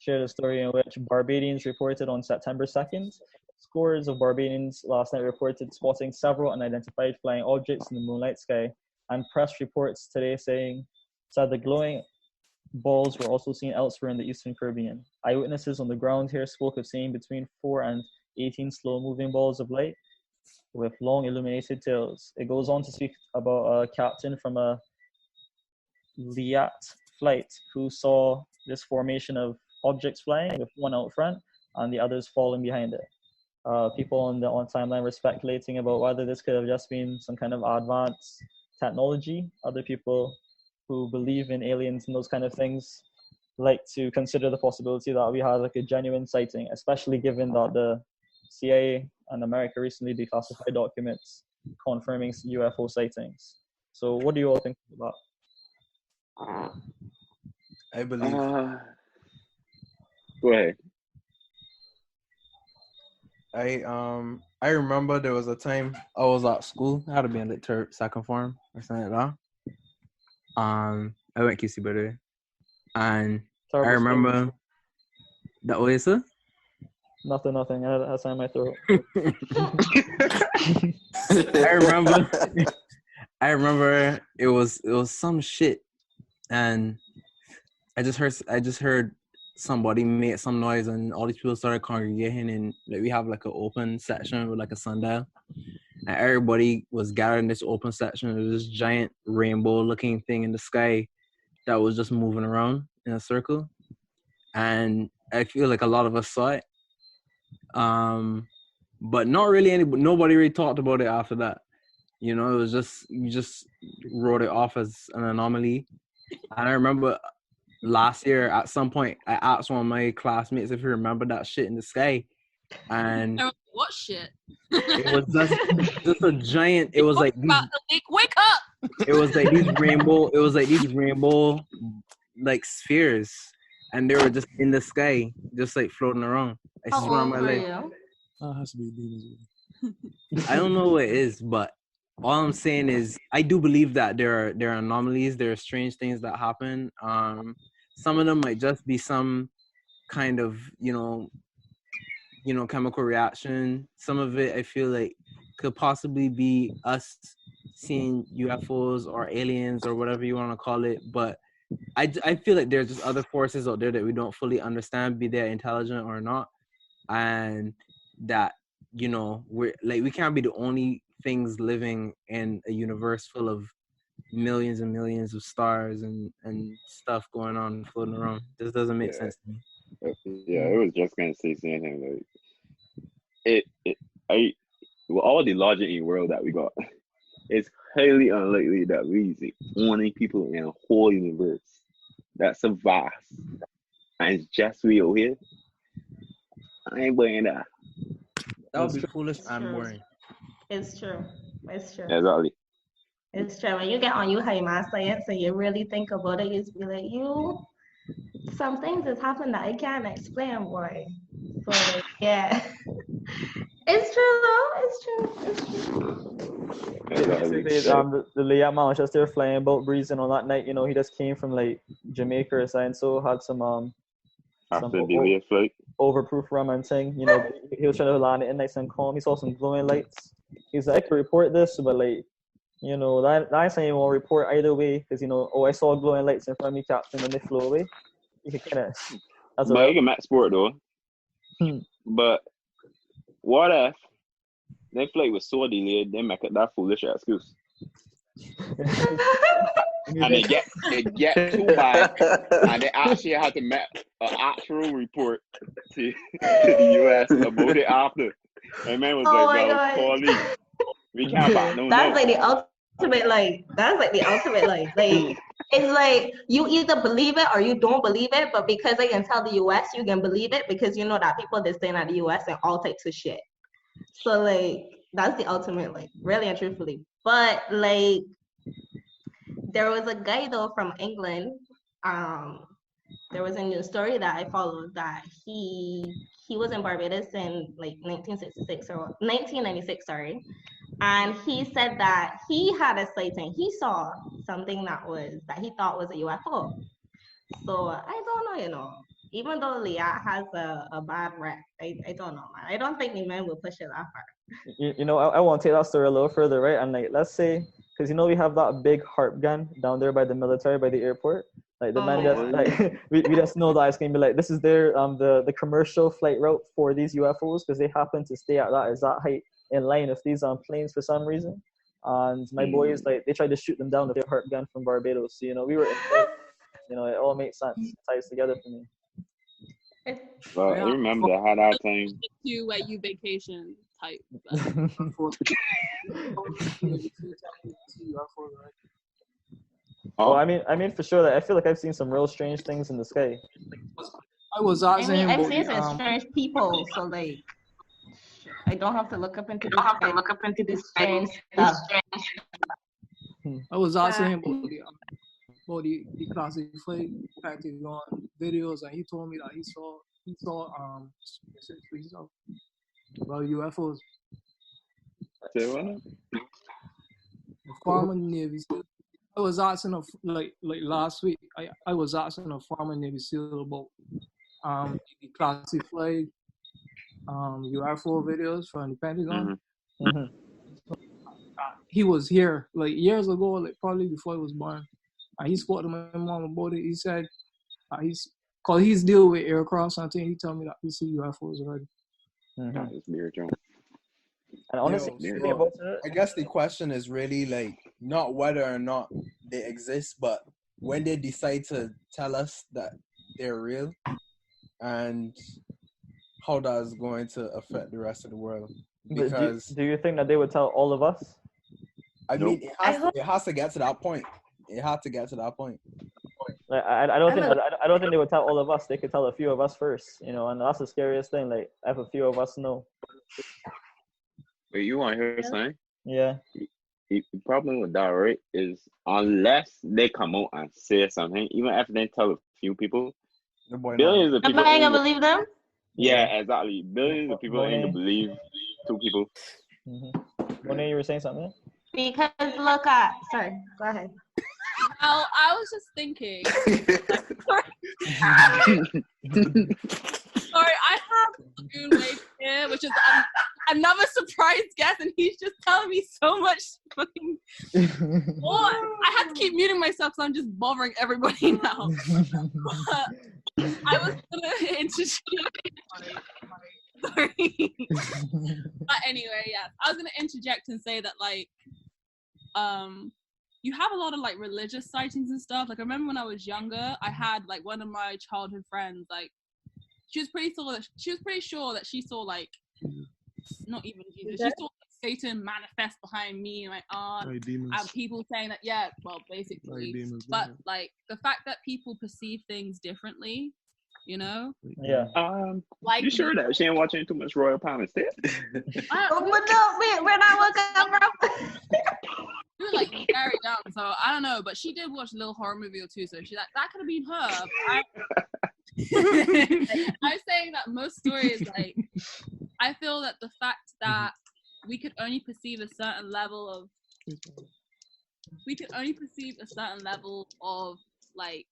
shared a story in which Barbadians reported on September 2nd. Scores of Barbadians last night reported spotting several unidentified flying objects in the moonlight sky, and press reports today said the glowing balls were also seen elsewhere in the Eastern Caribbean. Eyewitnesses on the ground here spoke of seeing between 4 and 18 slow-moving balls of light with long illuminated tails. It goes on to speak about a captain from a Liat flight who saw this formation of objects flying with one out front and the others falling behind it. People on the timeline were speculating about whether this could have just been some kind of advanced technology. Other people who believe in aliens and those kind of things like to consider the possibility that we had like a genuine sighting, especially given that the CIA and America recently declassified documents confirming UFO sightings. So what do you all think about that? I believe. Go ahead. I remember there was a time I was at school. I had to be in like second form or something like that. I went QC by the way, and Terrible I remember story. that way, sir. Nothing. I had something in my throat. I remember it was some shit, and I just heard somebody made some noise, and all these people started congregating, and like we have like an open section with like a sundial, and everybody was gathered in this open section. There was this giant rainbow-looking thing in the sky that was just moving around in a circle, and I feel like a lot of us saw it. But not really nobody really talked about it after that. You know, it was just, you just wrote it off as an anomaly. And I remember last year at some point, I asked one of my classmates if he remembered that shit in the sky. And what shit? It was just a giant, it was like these, wake up! It was like these rainbow like spheres. And they were just in the sky, just like floating around. I just remember like, that has to be demons. I don't know what it is, but all I'm saying is I do believe that there are anomalies, there are strange things that happen. Some of them might just be some kind of, you know, chemical reaction. Some of it I feel like could possibly be us seeing UFOs or aliens or whatever you want to call it. But I feel like there's just other forces out there that we don't fully understand, be they intelligent or not. And that, you know, we can't be the only things living in a universe full of millions and millions of stars and stuff going on floating around. This doesn't make sense to me. Yeah, I was just gonna say something like with all the logic in the world that we got, it's highly unlikely that we the only people in a whole universe that survives, and it's just we over here. I ain't buying that. That would be foolish and boring. It's true. Exactly. It's true. When you get on you high math science and you really think about it, you be like, some things has happened that I can't explain why. So yeah. It's true though. It's true. Exactly. The Liam man was just there flying about breezing on that night. You know, he just came from like Jamaica or something, so had some overproof rum and thing. You know, he was trying to land it in nice and calm. He saw some glowing lights. He's like, I could report this, but like, you know, that's not even want to report either way, because you know, I saw glowing lights in front of me, Captain, and they flew away. You can kind of. But you can match sport though. But what if their flight was so delayed, they make it that foolish excuse? And they get too bad, and they actually had to make an actual report to the US about it after. And man was Paulie, we can't back no. That's like the ultimate, like it's like you either believe it or you don't believe it, but because they can tell the US, you can believe it because you know that people that staying at the US and all types of shit. So like that's the ultimate, like really and truthfully. But like there was a guy though from England. There was a news story that I followed that he was in Barbados in like 1996, sorry. And he said that he had a sighting. He saw something that he thought was a UFO. So I don't know, even though Leah has a bad rep, I don't know, man. I don't think the men will push it that far. You know, I want to take that story a little further, right? And like, let's say, because you know we have that big harp gun down there by the military, by the airport. Like the man just like we just know that it's gonna be like this is their the commercial flight route for these UFOs because they happen to stay at that exact height in line with these planes for some reason. And my boys like they tried to shoot them down with their harp gun from Barbados. So, you know, we were in place. You know, it all makes sense. It ties together for me. But I remember how that time. To where you vacation type. Well, I mean for sure. Like, I feel like I've seen some real strange things in the sky. I was I asking mean, him I've about seen the, some strange people, so like, I don't have to look up into this strange stuff. I was asking him about the declassified Pentagon videos, and he told me that he saw well UFOs. Say what? The former Navy SEAL. I was asking like last week. I was asking a former Navy SEAL about the declassified UFO videos from the Pentagon. He was here like years ago, like probably before he was born. And he spoke to my mom about it. He said he's dealing with aircraft something. He told me that he see UFOs already. That is weird, John. And honestly, I guess the question is really like not whether or not they exist, but when they decide to tell us that they're real, and how that is going to affect the rest of the world. Because do you think that they would tell all of us? I mean, it has to get to that point. It had to get to that point. Like, I don't think they would tell all of us. They could tell a few of us first, you know, and that's the scariest thing. Like, if a few of us know. Wait, you want to hear something? Yeah. The problem with that, right, is unless they come out and say something, even after they tell a few people, billions of people. Am I gonna believe them? Yeah, exactly. Billions of people ain't gonna believe two people. Monet, you were saying something? Because look at, sorry, go ahead. Well, I was just thinking. Sorry, I have Lagoon Wavey here, which is another surprise guest, and he's just telling me so much fucking. What? I had to keep muting myself because I'm just bothering everybody now. But I was gonna introduce. Sorry. But anyway, yeah, I was gonna interject and say that like, you have a lot of like religious sightings and stuff. Like I remember when I was younger, I had like one of my childhood friends, like she was pretty sure that she saw like not even Jesus, she saw like, Satan manifest behind me and my aunt, and people saying that basically. But like the fact that people perceive things differently, you know? Yeah. Like you sure that she ain't watching too much Royal Palm instead? We're not looking, bro. She was like very young, so I don't know. But she did watch a little horror movie or two, so she's like, that could have been her. I'm saying that most stories, like, I feel that the fact that we could only perceive a certain level of, like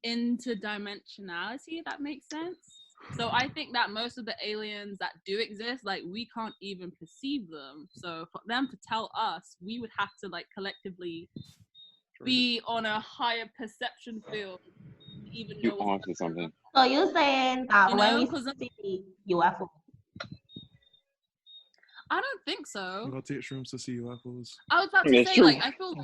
interdimensionality, if that makes sense. So I think that most of the aliens that do exist, like we can't even perceive them. So for them to tell us, we would have to like collectively be on a higher perception field to even know what's onto something. So you're saying that when we see UFO? I don't think so. You gotta take shrooms to see UFOs. I was about to say, like, I feel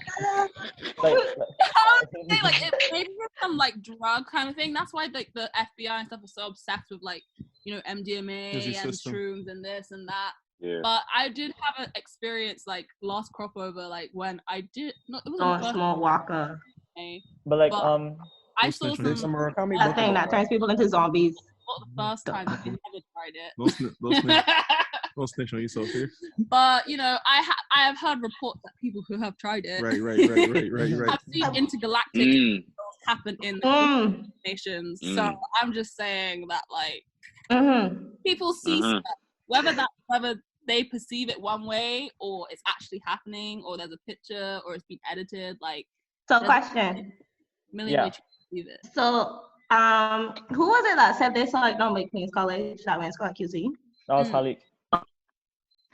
like it maybe some like drug kind of thing. That's why like the FBI and stuff are so obsessed with like, you know, MDMA and shrooms and this and that. Yeah. But I did have an experience like last crop over, like when I did not. It was Oh, small walker. But like I saw some that thing that turns people into zombies. Not the first time I never tried it. Don't snitch on yourself here. But you know, I have heard reports that people who have tried it, right. I've seen intergalactic happen in the nations. So I'm just saying that like people see stuff, whether they perceive it one way or it's actually happening or there's a picture or it's been edited. Like so question. Million ways to perceive it. So Who was it that said they saw economic Queens College that went Scott QC? That was Haleek.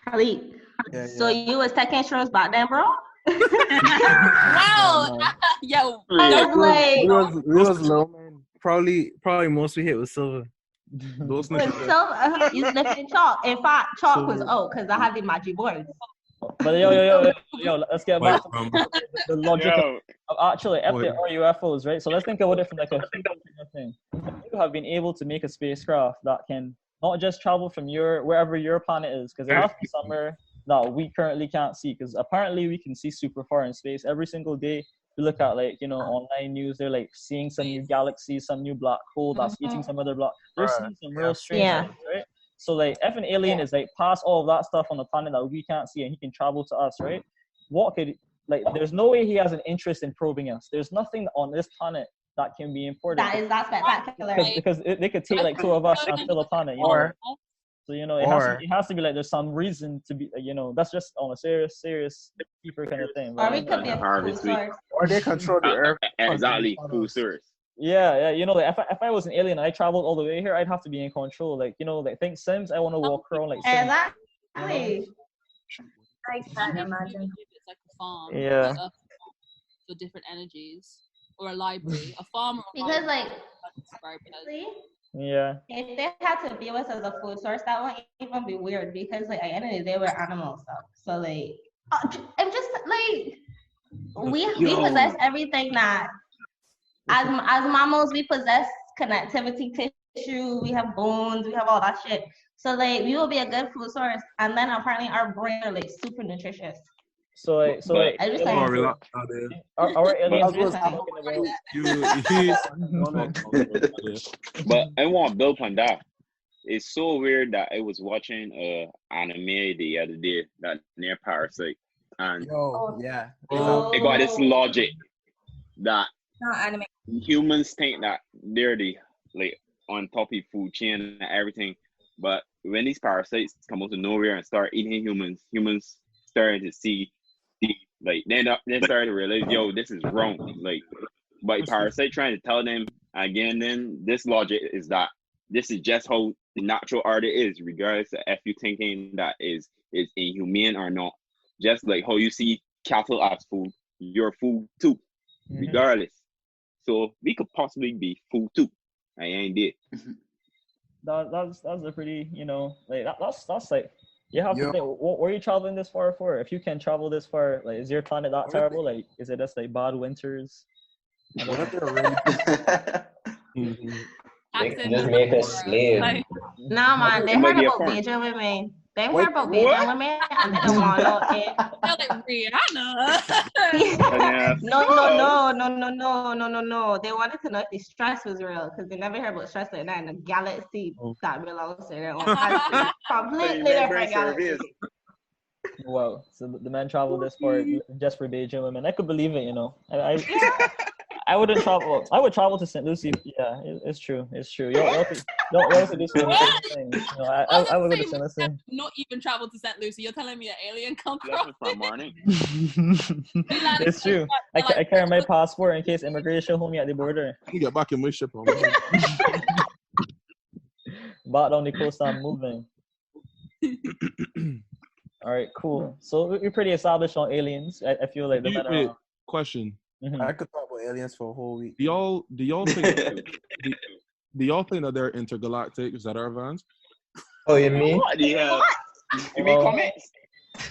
Haleek. Yeah, So yeah. you was taking shrooms back then, bro? Wow. No. Yo. I was like, We was low, man. Probably most we hit was silver. Those was niggas. so you sniffing chalk. In fact, chalk was So- because I had the magic boys. But yo, let's get back to White the logic Yo, of actually if Wait. they are UFOs, right? So let's think about it from like a human kind of thing. You have been able to make a spacecraft that can not just travel from wherever your planet is, because it has to be somewhere that we currently can't see. Because apparently we can see super far in space every single day. You look at like online news, they're like seeing some new galaxy, some new black hole that's eating some other black. They're Right. seeing some real strange Yeah. things, right? So like if an alien is like past all of that stuff on the planet that we can't see and he can travel to us, right? What could there's no way he has an interest in probing us. There's nothing on this planet that can be important. That's spectacular. Because they could take like two of us and fill a planet, you know. Or- So it has to be like there's some reason to be, that's just on a serious deeper kind of thing. Or Right? we could be a food Harvest week. source. Or they control the earth. exactly. Food source. Yeah, like if I was an alien and I traveled all the way here, I'd have to be in control. Like like think Sims, I want to walk around like Sims. Exactly. I can't imagine. It's like a farm. Yeah. like for different energies, or a library, a farm. Or a Because library, like, I'd describe it as. see, Yeah. if they had to view us as a food source, that wouldn't even be weird because like at the end of the day we're animals though. So like, I'm just like we possess everything that as mammals we possess connectivity tissue, we have bones, we have all that shit. So like we will be a good food source, and then apparently our brain are like super nutritious. So I just Come Oh, on, relax out there. our aliens But I was talking about But I want to build on that. It's so weird that I was watching anime the other day that near Parasite, and Yo, yeah. it got this logic that Not anime. humans think that they're the like on top of food chain and everything, but when these parasites come out of nowhere and start eating humans starting to see like then starting to realize, yo, this is wrong. Like, but parasite trying to tell them again, then this logic is that this is just how the natural order is, regardless of if you thinking that is inhumane or not. Just like how you see cattle as food, you're food too, regardless. So we could possibly be food too. I ain't dead. That's a pretty, like that's like you have Yeah. to think, what are you traveling this far for? If you can travel this far, like is your planet that terrible? Like is it just like bad winters? What if they're really They can just make us slave. Like, nah, man, they It might heard be a about farm. Beijing women. They What? heard about Beijing women, and they don't want no air. they're like Rihanna. No. They wanted to know if the stress was real because they never heard about stress like that in a galaxy that belongs to their own country. Completely different galaxy. Wow. So the men travel this far just for Beijing women. I could believe it, I wouldn't travel. I would travel to St. Lucie. Yeah, it's true. It's true. Y'all could do some things. I would go to St. Lucie. Not even travel to St. Lucie. You're telling me an alien come Lessons across from morning. It's true. I carry my passport in case immigration hold me at the border. You get back in my ship. Back down the coast, I'm moving. All right, cool. So we're pretty established on aliens. I feel like the men Wait, are. question. I could talk about aliens for a whole week. Do y'all think do y'all think that they're intergalactic? Is that our vans? Oh, you mean? What the hell? You make comments?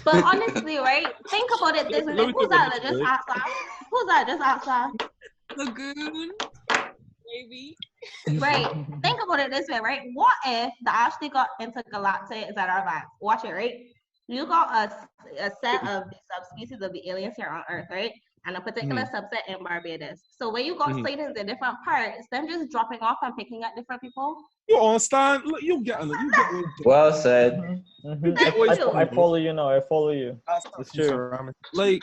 But honestly, right? Think about it this way. Let me Who's think that about just it. outside? Who's that just outside? Lagoon Wavey. Right. Think about it this way, right? What if the Ashlee got intergalactic is at our back? Watch it, right? You got a set of the subspecies of the aliens here on Earth, right? And a particular subset in Barbados. So when you got sightings in different parts, them just dropping off and picking up different people. You understand? Look, you get it. Well said. I follow you now. I follow you. It's true. Like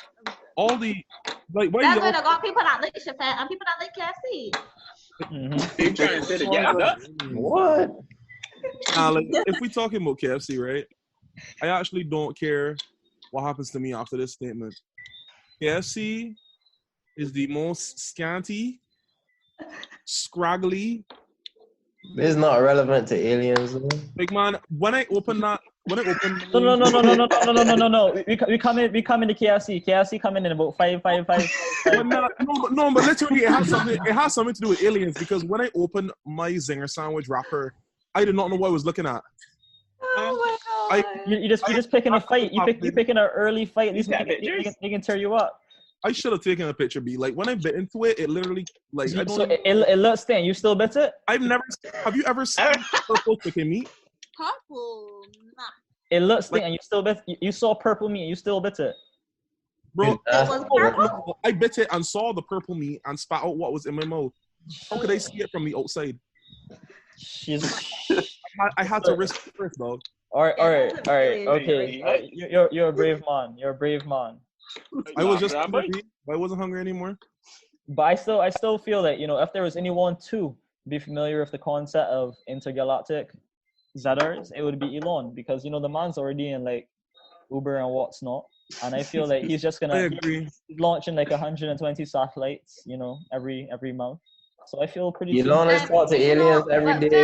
all the why That's y'all when I got people that like Chiffon and people that like KFC. You trying to say the gap? What? like if we talking about KFC, right? I actually don't care what happens to me after this statement. KFC is the most scanty scraggly. It's not relevant to aliens, though. Big man, when I open No. We come in to KFC. KFC coming in about 5. No, but literally, it has something to do with aliens because when I opened my Zinger sandwich wrapper, I did not know what I was looking at. Oh my god! You just picking a fight. You picking an early fight. These they can tear you up. I should have taken a picture, B. Like when I bit into it, it literally like I don't. So it looks thin. You still bit it? Have you ever seen purple chicken meat? Purple, nah. It looks thin, and you still bit. You saw purple meat, and you still bit it. Bro, was purple? I bit it and saw the purple meat and spat out what was in my mouth. How could I see it from the outside? I had to risk it first, dog. All right. Okay, you're a brave man. You're a brave man. I was just hungry, but I wasn't hungry anymore. But I still feel that if there was anyone to be familiar with the concept of intergalactic Zetters, it would be Elon because the man's already in like Uber and what's not, and I feel like he's just gonna he's launching like 120 satellites, every month. So I feel pretty. Elon has talked to aliens every day.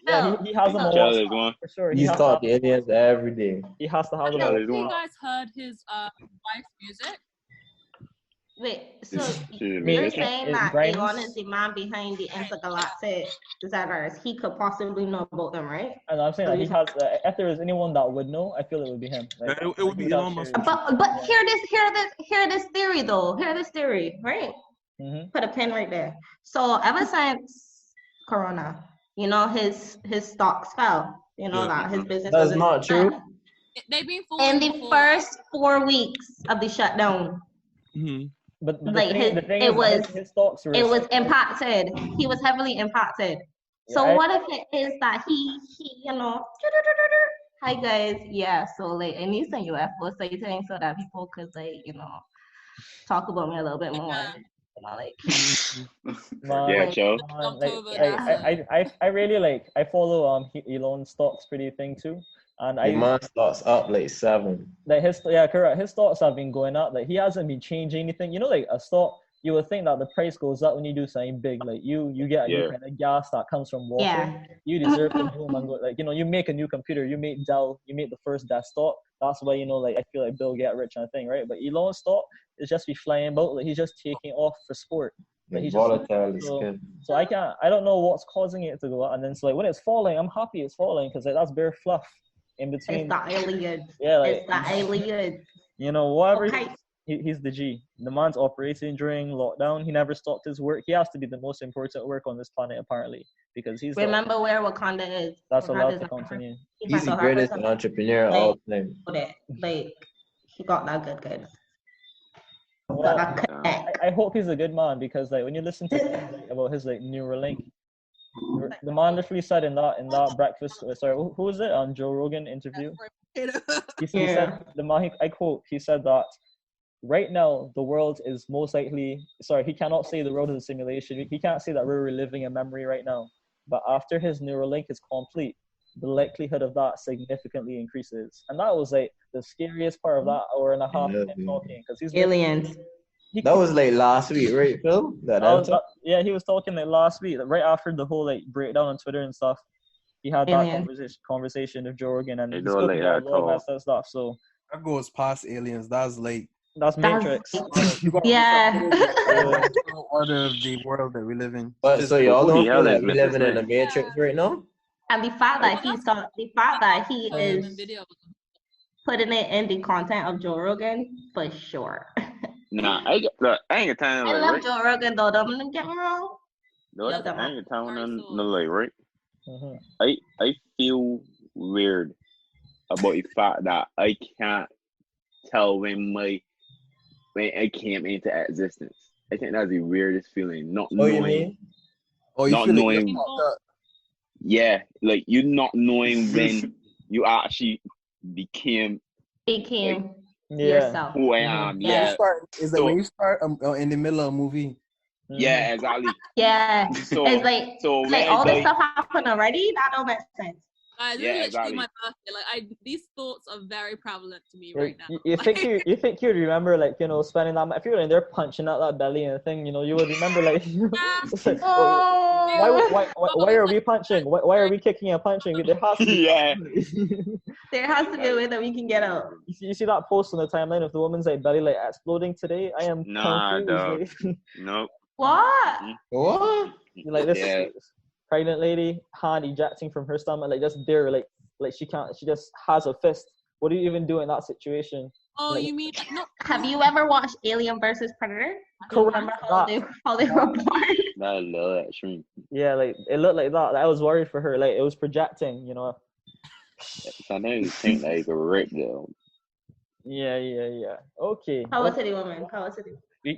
Yeah, he has them all for sure. He's talked to aliens every day. He has to have them. Have you guys heard his wife's music? Wait, so you're saying that Elon is the man behind the intergalactic Zetters? He could possibly know about them, right? And I'm saying that he has. If there was anyone that would know, I feel it would be him. Like, it would be Elon Musk. But hear this theory though. Hear this theory, right? Mm-hmm. Put a pin right there. So ever since Corona, his stocks fell. That his business. That's not true. They've been in the first 4 weeks of the shutdown. Mm-hmm. But like his stocks were it was impacted. He was heavily impacted. So what if it is that he hi guys, so like I need some UFO sighting so that people could talk about me a little bit more. Joe. I really I follow Elon stocks pretty thing too. And my stocks up like 7. Like correct. His stocks have been going up. Like he hasn't been changing anything. Like a stock, you would think that the price goes up when you do something big. Like you get a new kind of gas that comes from water. Yeah. You deserve to boom and go. You make a new computer. You make Dell. You make the first desktop. That's why I feel like Bill get rich and thing, right? But Elon's stock is just be flying about. Like he's just taking off for sport. Like he's volatile. So I don't know what's causing it to go up. And then so when it's falling, I'm happy it's falling because that's bare fluff. In between, it's the alien. Yeah, it's the alien. Whatever. Okay. He's the G. The man's operating during lockdown. He never stopped his work. He has to be the most important work on this planet, apparently, because he's. Remember where Wakanda is. That's allowed to continue. He's the greatest entrepreneur of all time. Like he got that good. Well, I hope he's a good man because when you listen to him, about his Neuralink. The man literally said in that breakfast. Sorry, who was it on Joe Rogan interview? He said the man. I quote. He said that right now the world is most likely. Sorry, he cannot say the world is a simulation. He can't say that we're reliving a memory right now. But after his Neuralink is complete, the likelihood of that significantly increases. And that was the scariest part of that hour and a half of him talking because he's aliens. That was last week, right, Phil? He was talking last week, right after the whole breakdown on Twitter and stuff. He had that conversation with Joe Rogan and he spoke about a lot of that stuff. So that goes past aliens. That's Matrix. Yeah. Order of the world that we live in. But so y'all don't feel like we're living in a Matrix right now? And the fact that he is putting it in the content of Joe Rogan for sure. Nah, I ain't got time. I love Joe Rogan though. Don't get me wrong. No, I ain't got time. No, right? Mm-hmm. I feel weird about the fact that I can't tell when I came into existence. I think that's the weirdest feeling. Not knowing. Not knowing. Yeah, you not knowing when you actually became yourself. Who I am. Yeah. When you start in the middle of a movie. Yeah, exactly. Yeah. So it's all this stuff happened already. That don't make sense. Guys, Yeah, this is literally exactly. my birthday. Like, these thoughts are very prevalent to me Like, right now. you think you'd remember, like, you know, spending that much, if you're in there punching out that belly and the thing, you know, you would remember, like, it's like, why are we punching? Why are we kicking and punching? There has to be Yeah. There has to be a way that we can get out. You see that post on the timeline of the woman's like belly like exploding today? I am Nah, dog. confused. Nope. What? What? Like this Yeah. pregnant lady hand ejecting from her stomach, like just there, like she just has a fist. What do you even do in that situation? Oh, Like, you mean not? Have you ever watched Alien versus Predator? Do you remember how they were born? I love that shrimp. yeah, like it looked like that. I was worried for her. Like it was projecting, you know. Sometimes you think like a rip though. Yeah. Okay. How was it, woman? How was it?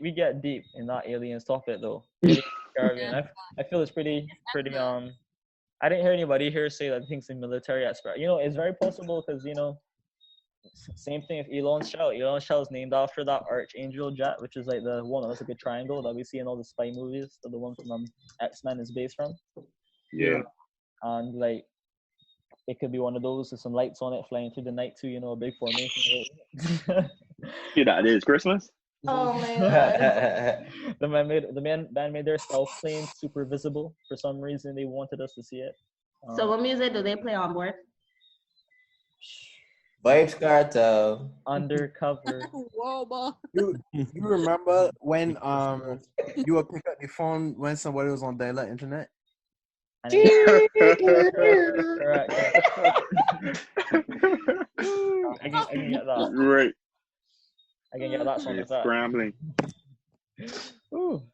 We get deep in that aliens topic though. Aliens, Caribbean. I feel it's pretty I didn't hear anybody here say that thinks the military expert. You know, it's very possible because, you know, same thing with Elon's shell. Elon's shell is named after that Archangel jet, which is like the one that's like a triangle that we see in all the spy movies. So the one from X-Men is based from. Yeah. And like it could be one of those with some lights on it flying through the night too, you know, a big formation. See that it is Christmas? Oh my god. The band made their stealth plane super visible for some reason. They wanted us to see it. So what music do they play on board? Vibes Cartel. Undercover. Whoa, boy. You remember when you would pick up the phone when somebody was on dial-up internet? Correct. I can get that. Right. I can get that song with that. Scrambling. Ooh.